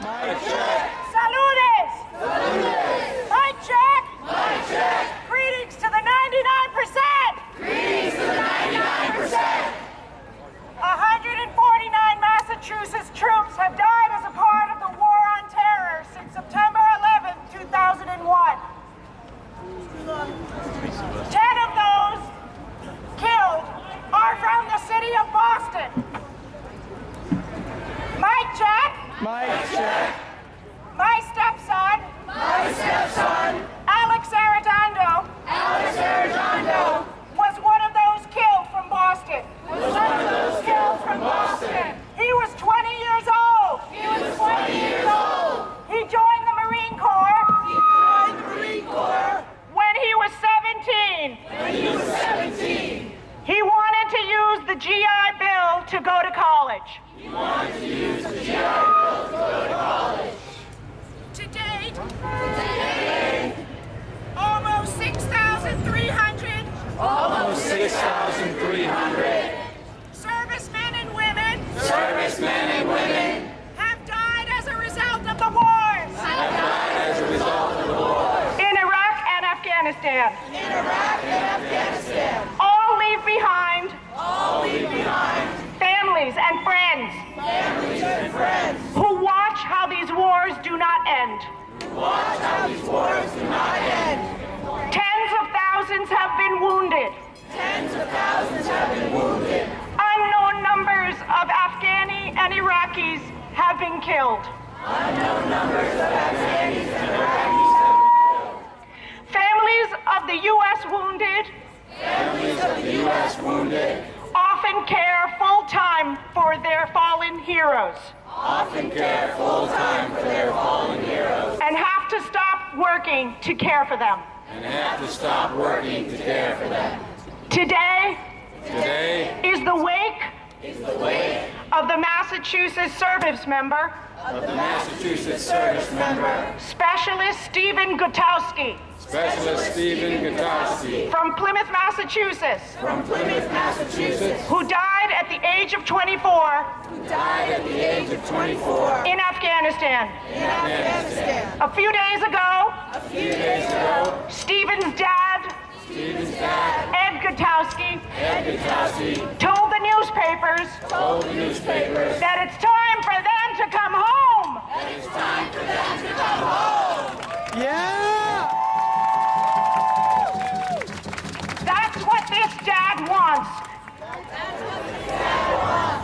Mic check. Saludes. Saludes. Mic check. Mic check. Greetings to the 99%. Greetings to the 99%. 149 Massachusetts troops have died as a part of the War on Terror since September 11, 2001. 10 of those killed are from the city of Boston. Mic check. Mic check. My stepson, Alex Arredondo, was one of those killed from Boston. He was 20 years old. He joined the Marine Corps. When he was 17. He wanted to use the GI Bill to go to college. To date, almost 6,300 servicemen and women have died as a result of the wars in Iraq and Afghanistan. All leave behind families and friends who watch how these wars do not end. Tens of thousands have been wounded. Unknown numbers of Afghani and Iraqis have been killed. Families of the U.S. wounded often care full-time for their fallen heroes. And have to stop working to care for them. Today is the wake of the Massachusetts service member, Specialist Stephen Gutowski, from Plymouth, Massachusetts, who died at the age of 24 in Afghanistan. A few days ago, Stephen's dad, Ed Gutowski, told the newspapers that it's time for them to come home. Yeah! That's what this dad wants.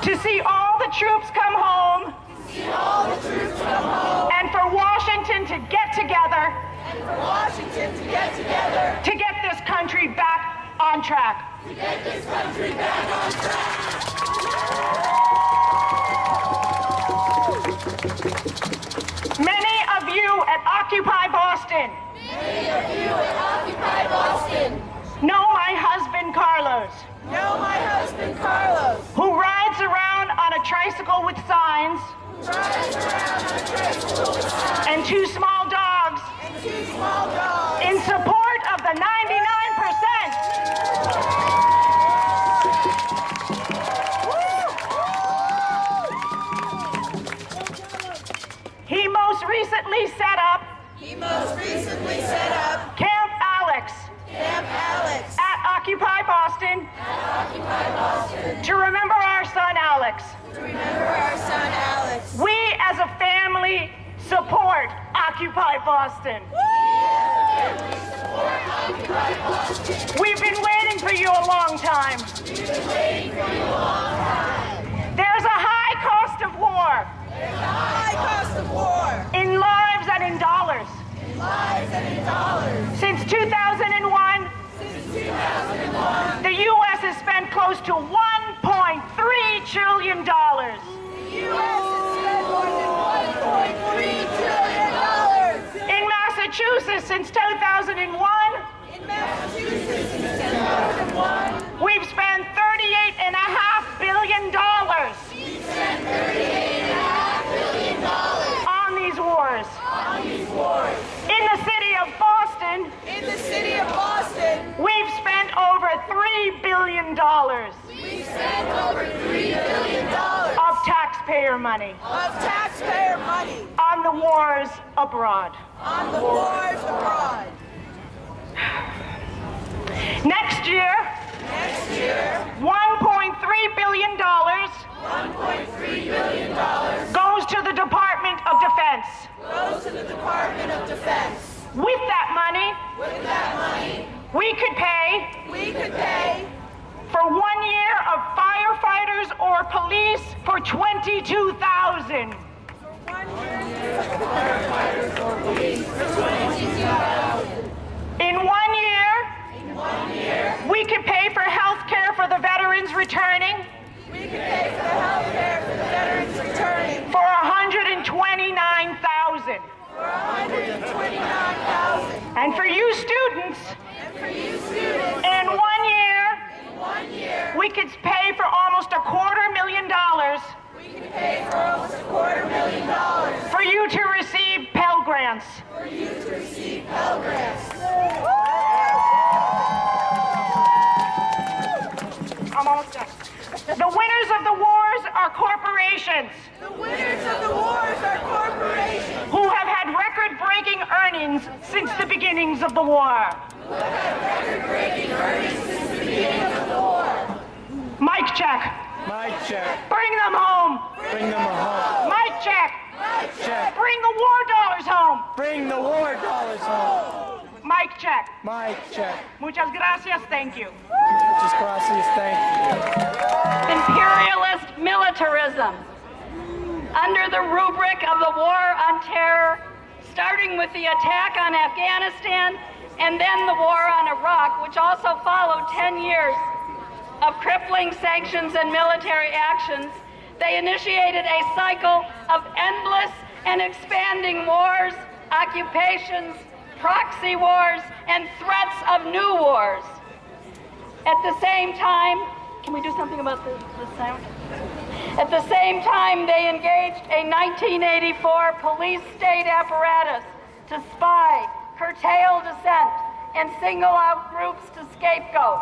To see all the troops come home. And for Washington to get together. To get this country back on track. Many of you at Occupy Boston know my husband Carlos, who rides around on a tricycle with signs and two small dogs in support of the 99%. He most recently set up Camp Alex at Occupy Boston to remember our son Alex. We as a family support Occupy Boston. We've been waiting for you a long time. There's a high cost of war. In lives and in dollars. Since 2001, the U.S. has spent close to $1.3 trillion. In Massachusetts since 2001, we've spent $38.5 billion on these wars. In the city of Boston, we've spent over $3 billion of taxpayer money on wars abroad. On the wars abroad. Next year, $1.3 billion goes to the Department of Defense. Goes to the Department of Defense. With that money, we could pay for 1 year of firefighters or police for 22,000. In 1 year, we could pay for health care for the veterans returning. For 129,000. And for you students, in 1 year, we could pay for almost $250,000 for you to receive Pell Grants. I'm almost done. The winners of the wars are corporations. Who have had record-breaking earnings since the beginnings of the war. Mic check. Mic check. Bring them home. Bring them home. Mic check. Check. Bring the war dollars home. Bring the war dollars home. Mic check. Mic check. Muchas gracias. Thank you. Muchas gracias. Thank you. Imperialist militarism. Under the rubric of the War on Terror, starting with the attack on Afghanistan and then the war on Iraq, which also followed 10 years of crippling sanctions and military actions, they initiated a cycle of endless and expanding wars, occupations, proxy wars, and threats of new wars. At the same time, can we do something about the sound? At the same time, they engaged a 1984 police state apparatus to spy, curtail dissent, and single out groups to scapegoat.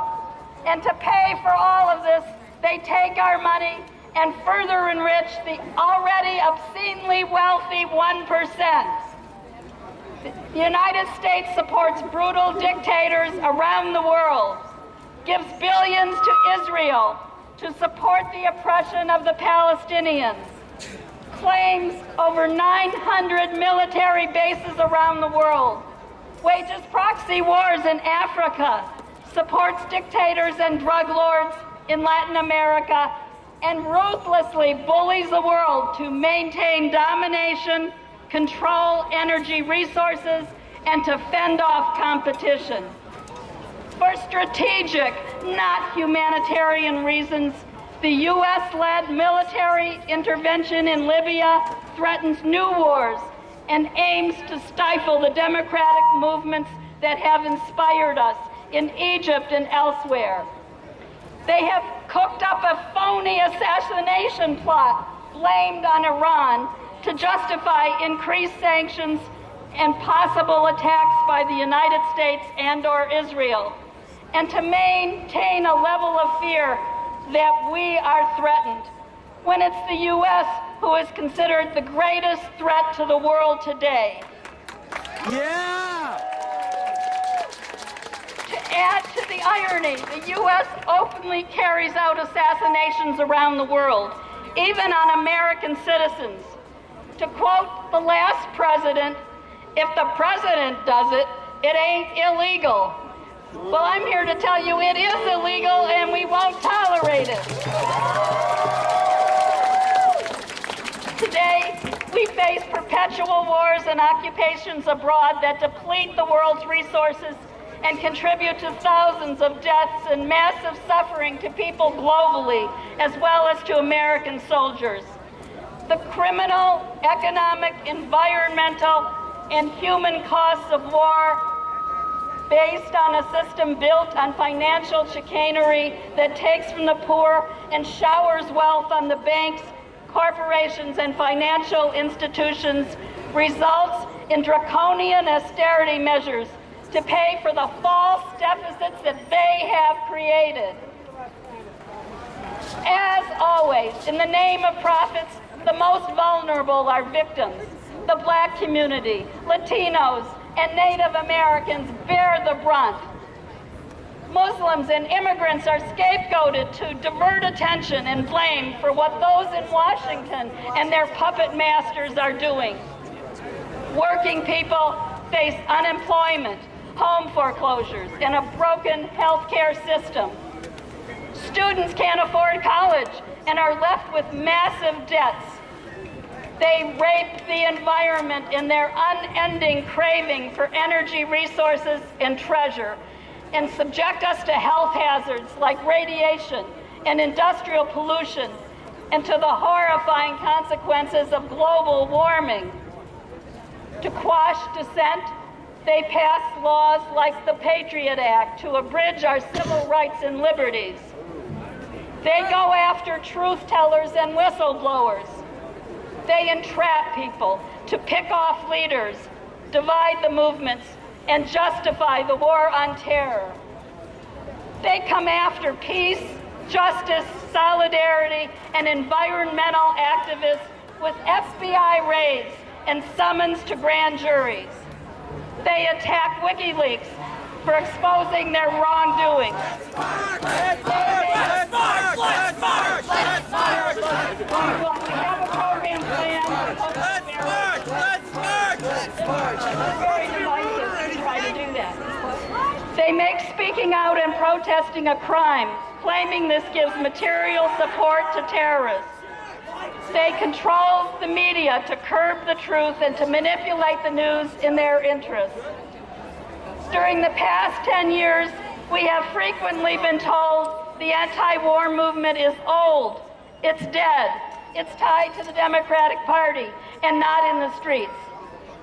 And to pay for all of this, they take our money and further enrich the already obscenely wealthy 1%. The United States supports brutal dictators around the world, gives billions to Israel to support the oppression of the Palestinians, claims over 900 military bases around the world, wages proxy wars in Africa, supports dictators and drug lords in Latin America, and ruthlessly bullies the world to maintain domination, control energy resources, and to fend off competition. For strategic, not humanitarian reasons, the U.S.-led military intervention in Libya threatens new wars and aims to stifle the democratic movements that have inspired us in Egypt and elsewhere. They have cooked up a phony assassination plot blamed on Iran to justify increased sanctions and possible attacks by the United States and/or Israel, and to maintain a level of fear that we are threatened, when it's the U.S. who is considered the greatest threat to the world today. Yeah! To add to the irony, the U.S. openly carries out assassinations around the world, even on American citizens. To quote the last president, if the president does it, it ain't illegal. Well, I'm here to tell you it is illegal and we won't tolerate it. Today, we face perpetual wars and occupations abroad that deplete the world's resources and contribute to thousands of deaths and massive suffering to people globally, as well as to American soldiers. The criminal, economic, environmental, and human costs of war, based on a system built on financial chicanery that takes from the poor and showers wealth on the banks, corporations, and financial institutions, results in draconian austerity measures to pay for the false deficits that they have created. As always, in the name of profits, the most vulnerable are victims. the Black community, Latinos, and Native Americans bear the brunt. Muslims and immigrants are scapegoated to divert attention and blame for what those in Washington and their puppet masters are doing. Working people face unemployment, home foreclosures, and a broken healthcare system. Students can't afford college and are left with massive debts. They rape the environment in their unending craving for energy, resources, and treasure, and subject us to health hazards like radiation and industrial pollution, and to the horrifying consequences of global warming. To quash dissent, they pass laws like the Patriot Act to abridge our civil rights and liberties. They go after truth tellers and whistleblowers. They entrap people to pick off leaders, divide the movements, and justify the war on terror. They come after peace, justice, solidarity, and environmental activists with FBI raids and summons to grand juries. They attack WikiLeaks for exposing their wrongdoing. Let's march! Let's march! Let's march! We have a program plan. Let's march! Very divisive to try to do that. They make speaking out and protesting a crime, claiming this gives material support to terrorists. They control the media to curb the truth and to manipulate the news in their interests. During the past 10 years, we have frequently been told the anti-war movement is old, it's dead, it's tied to the Democratic Party and not in the streets.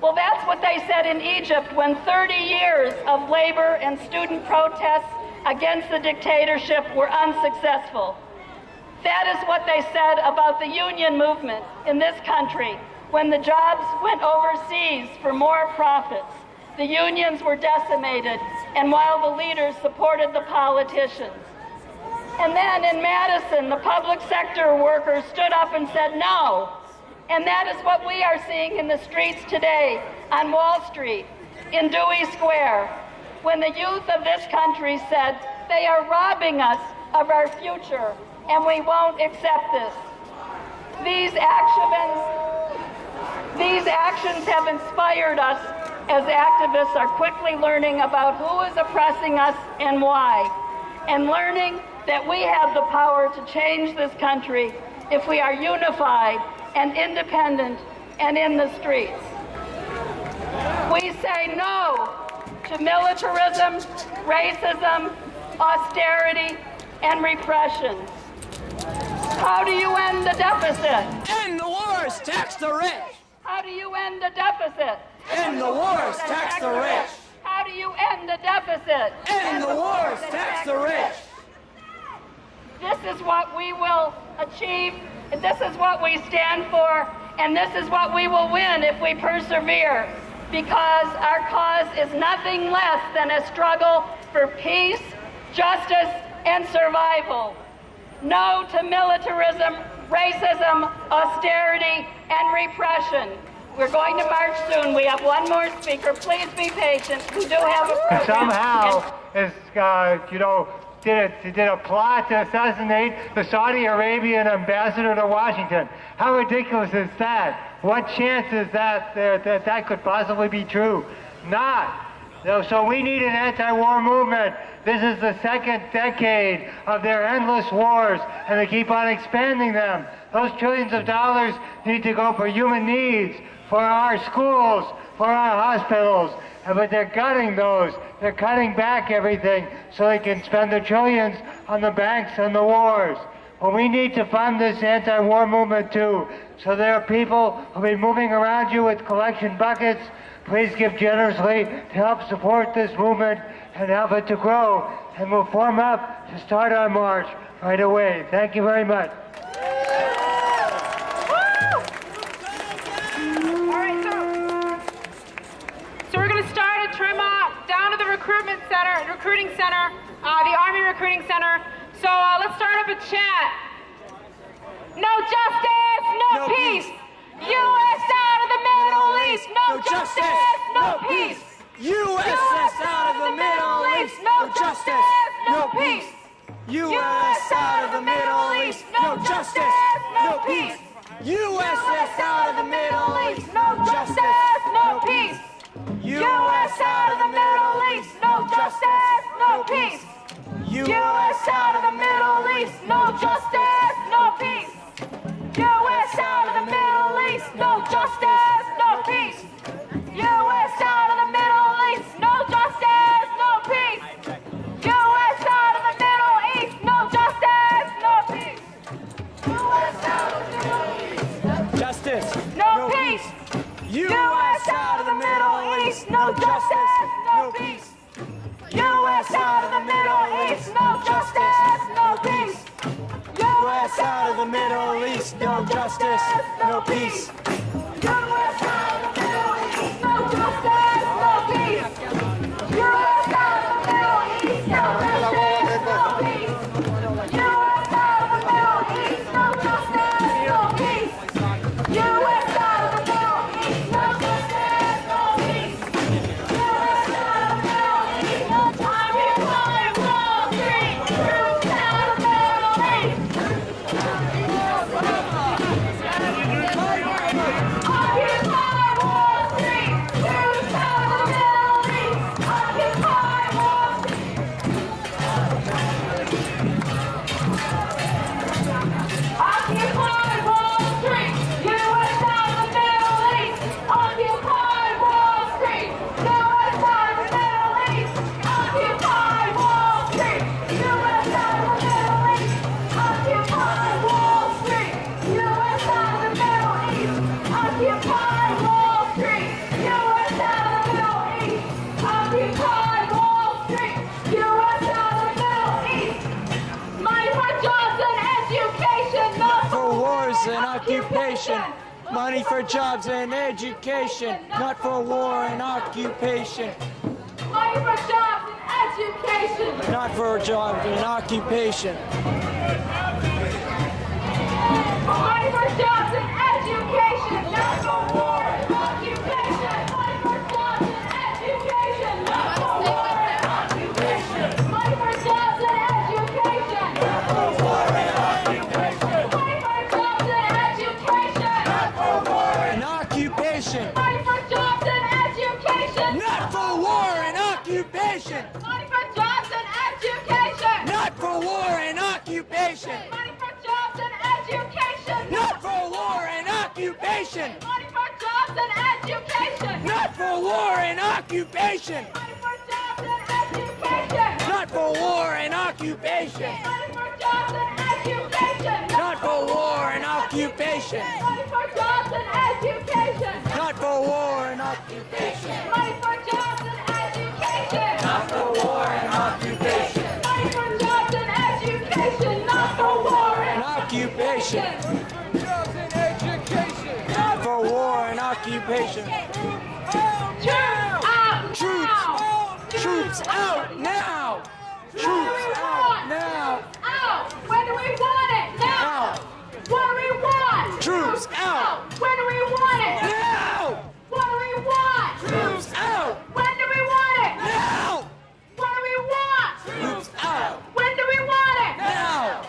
Well, that's what they said in Egypt when 30 years of labor and student protests against the dictatorship were unsuccessful. That is what they said about the union movement in this country when the jobs went overseas for more profits. The unions were decimated, and while the leaders supported the politicians. And then in Madison, the public sector workers stood up and said no. And that is what we are seeing in the streets today, on Wall Street, in Dewey Square, when the youth of this country said they are robbing us of our future, and we won't accept this. These actions have inspired us as activists are quickly learning about who is oppressing us and why, and learning that we have the power to change this country if we are unified and independent and in the streets. We say no to militarism, racism, austerity, and repression. How do you end the deficit? End the wars, tax the rich. How do you end the deficit? End the wars, tax the rich. How do you end the deficit? End the wars, tax the rich. This is what we will achieve, this is what we stand for, and this is what we will win if we persevere, because our cause is nothing less than a struggle for peace, justice, and survival. No to militarism, racism, austerity, and repression. We're going to march soon. We have one more speaker. Please be patient. We do have a program. Somehow, did a plot to assassinate the Saudi Arabian ambassador to Washington. How ridiculous is that? What chance is that could possibly be true? Not. So we need an anti-war movement. This is the second decade of their endless wars, and they keep on expanding them. Those trillions of dollars need to go for human needs, for our schools, for our hospitals, but they're cutting those. They're cutting back everything so they can spend the trillions on the banks and the wars. Well, we need to fund this anti-war movement too. So there are people who'll be moving around you with collection buckets. Please give generously to help support this movement and help it to grow. And we'll form up to start our march right away. Thank you very much. So we're going to start at Tremont, down to the recruiting center, the Army Recruiting Center. So let's start up a chant. No justice, no peace. U.S. out of the Middle East. justice, no peace. USS out of the Middle East, no justice, no peace. US out of the Middle East, no justice, no peace. USS out of the Middle East, no justice, no peace. US out of the Middle East, no justice, no peace. US out of the Middle East, no justice, no peace. US out of the Middle East, no justice, no peace. US out of the Middle East, no justice, no peace. US out of the Middle East, no justice, no peace. US out of the Middle East, justice, no peace. US out of the Middle East, no justice, no peace. US out of the Middle East, no justice, no peace. US out of the Middle East, no justice, no peace. US out of the Middle East, no justice, no peace. US out of the Middle East, no justice, no peace. US out of the Middle East, no justice, no peace. US out of the Middle East, no justice, no peace. US out of the Middle East, no occupy Wall Street. Troops out of the Middle East. Occupy Wall Street. Troops out of the Middle East. Occupy Wall Street. Occupy Wall Street. U.S. out of the Middle East. Occupy Wall Street. U.S. out of the Middle East. Occupy Wall Street. U.S. out of the Middle East. Occupy Wall Street. U.S. out of the Middle East. Occupy Wall Street. U.S. out of the Middle East. Occupy Wall Street. U.S. out of the Middle East. Money for jobs and education, not for wars and occupation. Money for jobs and education, not for war and occupation. money for jobs and education. Not for jobs and occupation. Money for jobs and education, not for war and occupation. Money for jobs and education, not for war and occupation. Money for jobs and education, not for war and occupation. Money for jobs and education, not for war And occupation. Money for jobs and education, Not for war and occupation. money for jobs and education. Not for war and occupation. Money for jobs and education. Not for war and occupation. Money for jobs and education. Not for war and occupation. Money for jobs and education. Not for war and occupation. Money for jobs and education. Not for war and occupation. Money for jobs and education. Not for war and occupation. Money for jobs and education. Not for war and occupation. Money for jobs and education. Not for war and Occupation. Jobs and education. Not for war and occupation. Troops out Troops. now. Troops out now. Troops out now. Out. When do we want it? Now. Now. What do we want? Troops out. When do we want it? Now. What do we want? Troops out. When do we want it? Now. What do we want? Troops out. When do we want it? Now.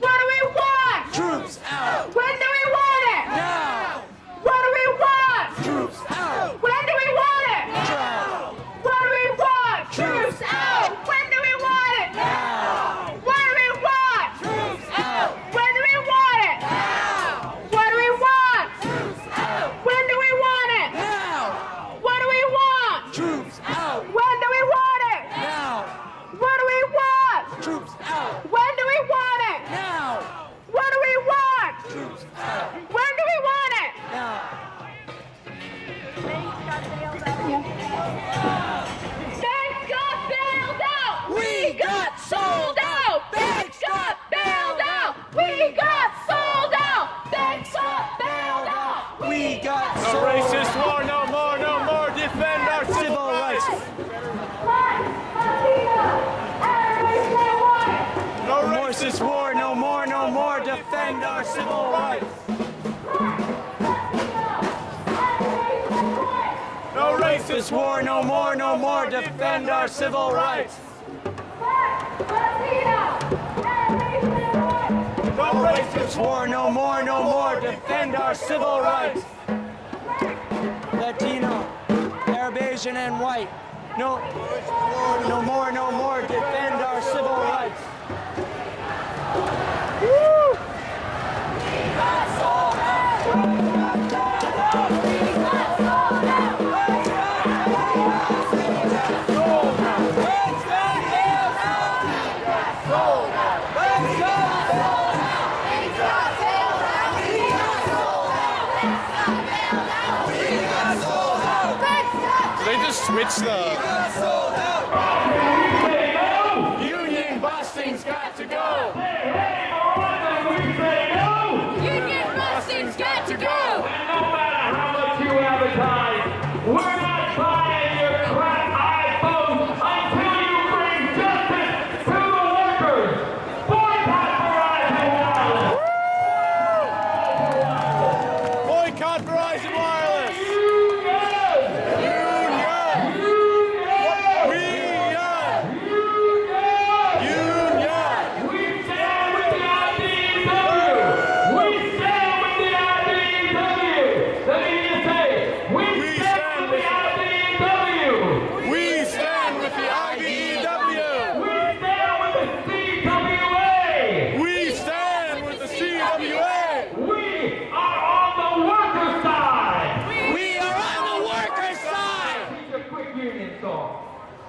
What do we want? Troops out. When do we want it? Now. What do we want? Troops out. When do we want it? Now. What do we want? Troops out. When do we want it? Now. What do we want? Troops out. When do we want it? Now. What do we want? Troops out. When do we want it? Now. What do we want? Troops out. When do we want it? Now. What do we want? Troops out. When do we want it? Now. What do we want? Troops out. When do we want it? Now. Banks got bailed out. We got sold out. Banks got bailed out. We got sold out. Banks got bailed out. We got No sold racist war, no more, no more. Defend our civil rights. No Remorseless war, no more, no more. Defend our civil rights. No waste this war no more, no more. Defend our civil rights. Don't waste this war no more, no more. Defend our civil rights. Latino, Arab, Asian, and white. No more, no more. Defend our civil rights. Woo! They just switched the... Union busting's got to go. Union busting's got to go. No matter how much you advertise, we're not buying your crap iPhones until you bring justice to the workers. Boycott Verizon Wireless. Boycott Verizon Wireless!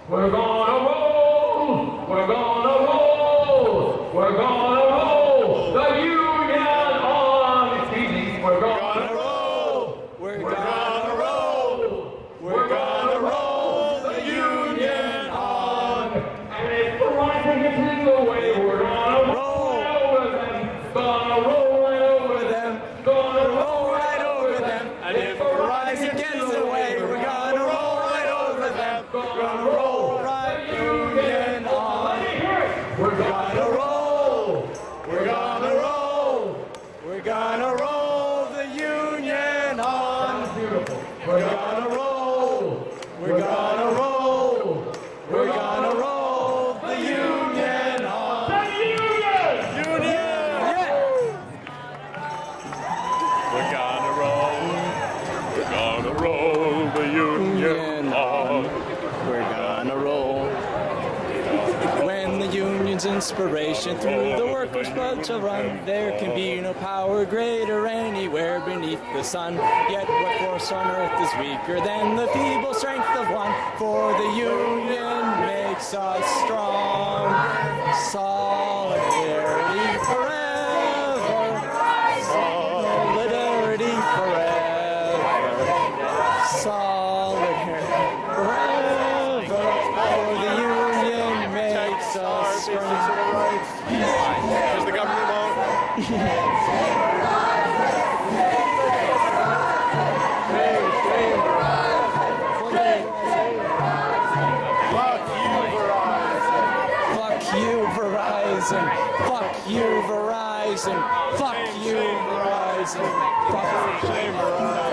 We're gonna roll, we're gonna roll, we're gonna roll the union on this evening. We're gonna roll, We're gonna roll. We're gonna roll the union on. and if the rising gets in the way, we're gonna roll right over them, gonna roll right over them, gonna roll right over them. And if Verizon gets in the way, we're gonna roll right over them. Gonna roll right union on. We're gonna roll. We're gonna roll. We're gonna roll the union on. We're gonna roll. We're gonna roll. We're gonna roll the union on. Union! Yeah! We're gonna roll the union on. We're gonna roll. When the union's inspiration through the workers' blood shall run, there can be no power greater anywhere beneath the sun. Yet what force on earth is weaker than the feeble strength of one? For the union makes us strong. Solidarity forever. Solidarity forever. Solidarity forever. For the union makes us strong. Because the government won't. Fuck you, Verizon. Fuck you, Verizon. Fuck you, Verizon. Fuck you, Verizon.